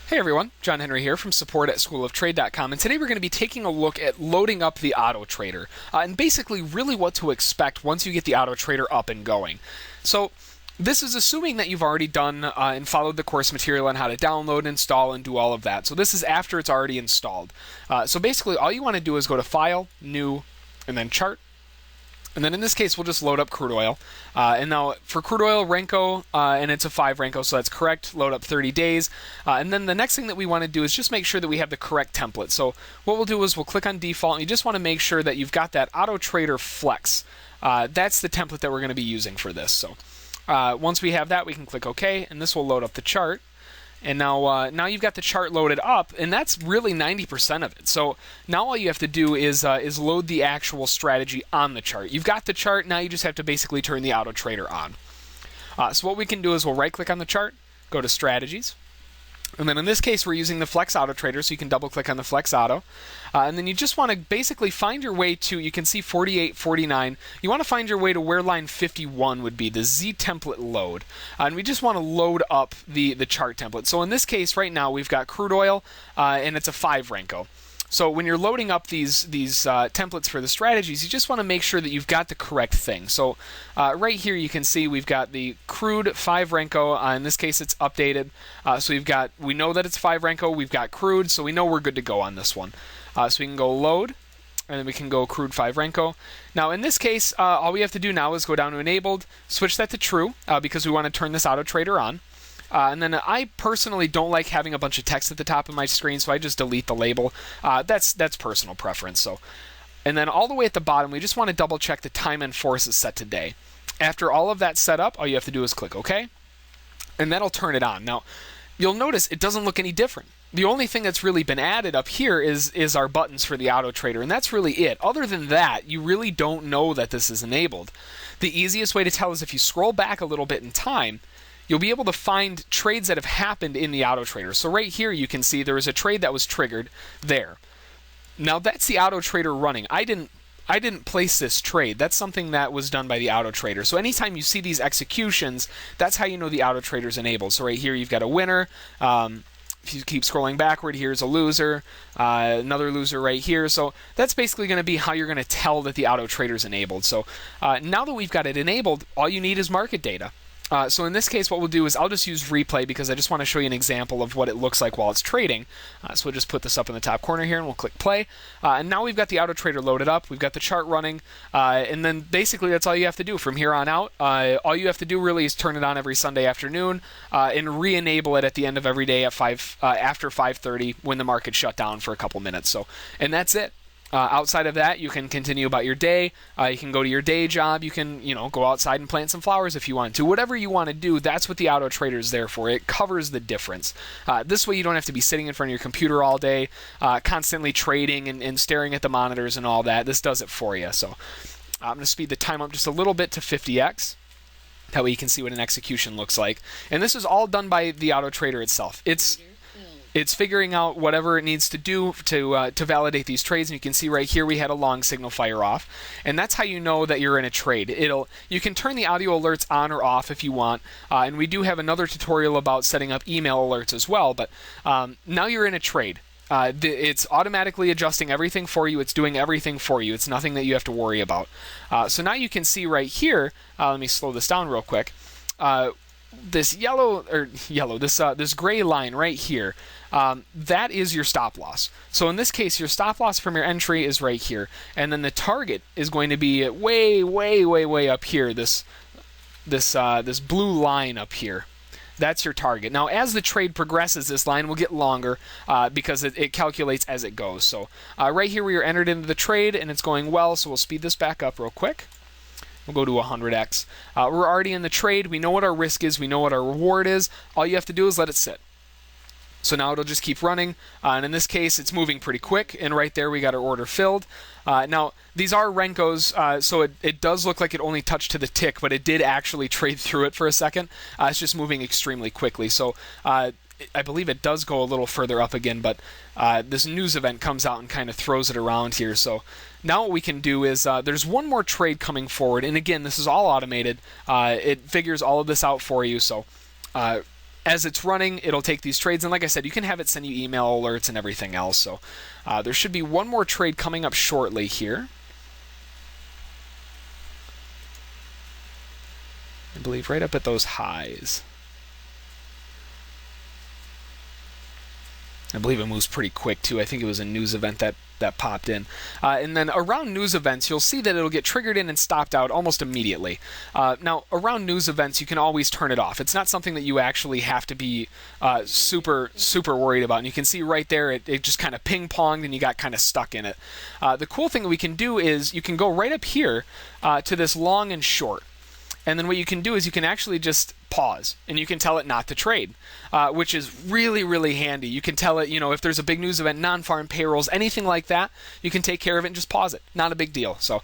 Hey everyone, John Henry here from support@schooloftrade.com, and today we're going to be taking a look at loading up the auto trader and basically really what to expect once you get the auto trader up and going. So this is assuming that you've already done and followed the course material on how to download, install, and do all of that. So this is after it's already installed. So basically all you want to do is go to File, New, and then Chart. And then in this case, we'll just load up crude oil. And now for crude oil, Renko, and it's a 5 Renko, so that's correct. Load up 30 days. And then the next thing that we want to do is just make sure that we have the correct template. So what we'll do is we'll click on default, and you just want to make sure that you've got that Auto Trader Flex. That's the template that we're going to be using for this. So once we have that, we can click OK, and this will load up the chart. And now you've got the chart loaded up, and that's really 90% of it. So now all you have to do is load the actual strategy on the chart. You've got the chart, now you just have to basically turn the auto trader on. So what we can do is we'll right-click on the chart, go to Strategies, and then in this case we're using the Flex Auto Trader, so you can double-click on the Flex Auto. And then you just want to basically find your way to, you can see 48, 49. You want to find your way to where line 51 would be, the Z template load. And we just want to load up the chart template. So in this case right now we've got crude oil, and it's a 5 Renko. So when you're loading up these templates for the strategies, you just want to make sure that you've got the correct thing. So right here you can see we've got the crude 5 Renko. In this case it's updated. So we know that it's 5 Renko, we've got crude, so we know we're good to go on this one. So we can go load, and then we can go crude 5 Renko. Now in this case, all we have to do now is go down to enabled, switch that to true, because we want to turn this auto trader on. And then I personally don't like having a bunch of text at the top of my screen, so I just delete the label. That's personal preference. So, and then all the way at the bottom, we just want to double check the time and force is set to day. After all of that set up, all you have to do is click OK, and that'll turn it on. Now, you'll notice it doesn't look any different. The only thing that's really been added up here is our buttons for the auto trader, and that's really it. Other than that, you really don't know that this is enabled. The easiest way to tell is if you scroll back a little bit in time, you'll be able to find trades that have happened in the auto trader. So right here you can see there is a trade that was triggered there. Now that's the auto trader running. I didn't place this trade. That's something that was done by the auto trader. So anytime you see these executions, that's how you know the auto trader is enabled. So right here you've got a winner. If you keep scrolling backward, here's a loser, another loser right here. So that's basically going to be how you're going to tell that the auto trader is enabled. So now that we've got it enabled, all you need is market data. So in this case, what we'll do is I'll just use replay because I just want to show you an example of what it looks like while it's trading. So we'll just put this up in the top corner here and we'll click play. And now we've got the auto trader loaded up. We've got the chart running. And then basically that's all you have to do from here on out. All you have to do really is turn it on every Sunday afternoon and re-enable it at the end of every day at after 5:30 when the market shut down for a couple minutes. So, and that's it. Outside of that, you can continue about your day. You can go to your day job. You can, go outside and plant some flowers if you want to. Whatever you want to do, that's what the auto trader is there for. It covers the difference. This way, you don't have to be sitting in front of your computer all day, constantly trading and staring at the monitors and all that. This does it for you. So I'm going to speed the time up just a little bit to 50x. That way you can see what an execution looks like. And this is all done by the auto trader itself. It's figuring out whatever it needs to do to validate these trades, and you can see right here we had a long signal fire off, and that's how you know that you're in a trade. You can turn the audio alerts on or off if you want, and we do have another tutorial about setting up email alerts as well. But now you're in a trade. It's automatically adjusting everything for you. It's doing everything for you. It's nothing that you have to worry about. So now you can see right here. Let me slow this down real quick. This this gray line right here, that is your stop loss. So in this case, your stop loss from your entry is right here, and then the target is going to be way up here. This blue line up here. That's your target. Now, as the trade progresses, this line will get longer because it calculates as it goes. So right here, we are entered into the trade, and it's going well. So we'll speed this back up real quick. We'll go to 100x. We're already in the trade. We know what our risk is. We know what our reward is. All you have to do is let it sit. So now it'll just keep running. And in this case, it's moving pretty quick. And right there, we got our order filled. Now, these are Renkos, so it does look like it only touched to the tick, but it did actually trade through it for a second. It's just moving extremely quickly. So I believe it does go a little further up again, but this news event comes out and kind of throws it around here. So now what we can do is there's one more trade coming forward, and again, this is all automated. It figures all of this out for you. So as it's running, it'll take these trades, and like I said, you can have it send you email alerts and everything else. So there should be one more trade coming up shortly here. I believe right up at those highs. I believe it moves pretty quick too. I think it was a news event that popped in. And then around news events, you'll see that it'll get triggered in and stopped out almost immediately. Now, around news events, you can always turn it off. It's not something that you actually have to be super worried about. And you can see right there, it just kind of ping-ponged and you got kind of stuck in it. The cool thing that we can do is you can go right up here to this long and short. And then what you can do is you can actually just pause, and you can tell it not to trade, which is really handy. You can tell it, if there's a big news event, non-farm payrolls, anything like that, you can take care of it and just pause it. Not a big deal. So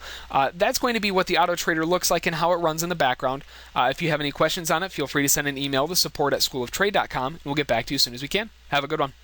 that's going to be what the auto trader looks like and how it runs in the background. If you have any questions on it, feel free to send an email to support@schooloftrade.com, and we'll get back to you as soon as we can. Have a good one.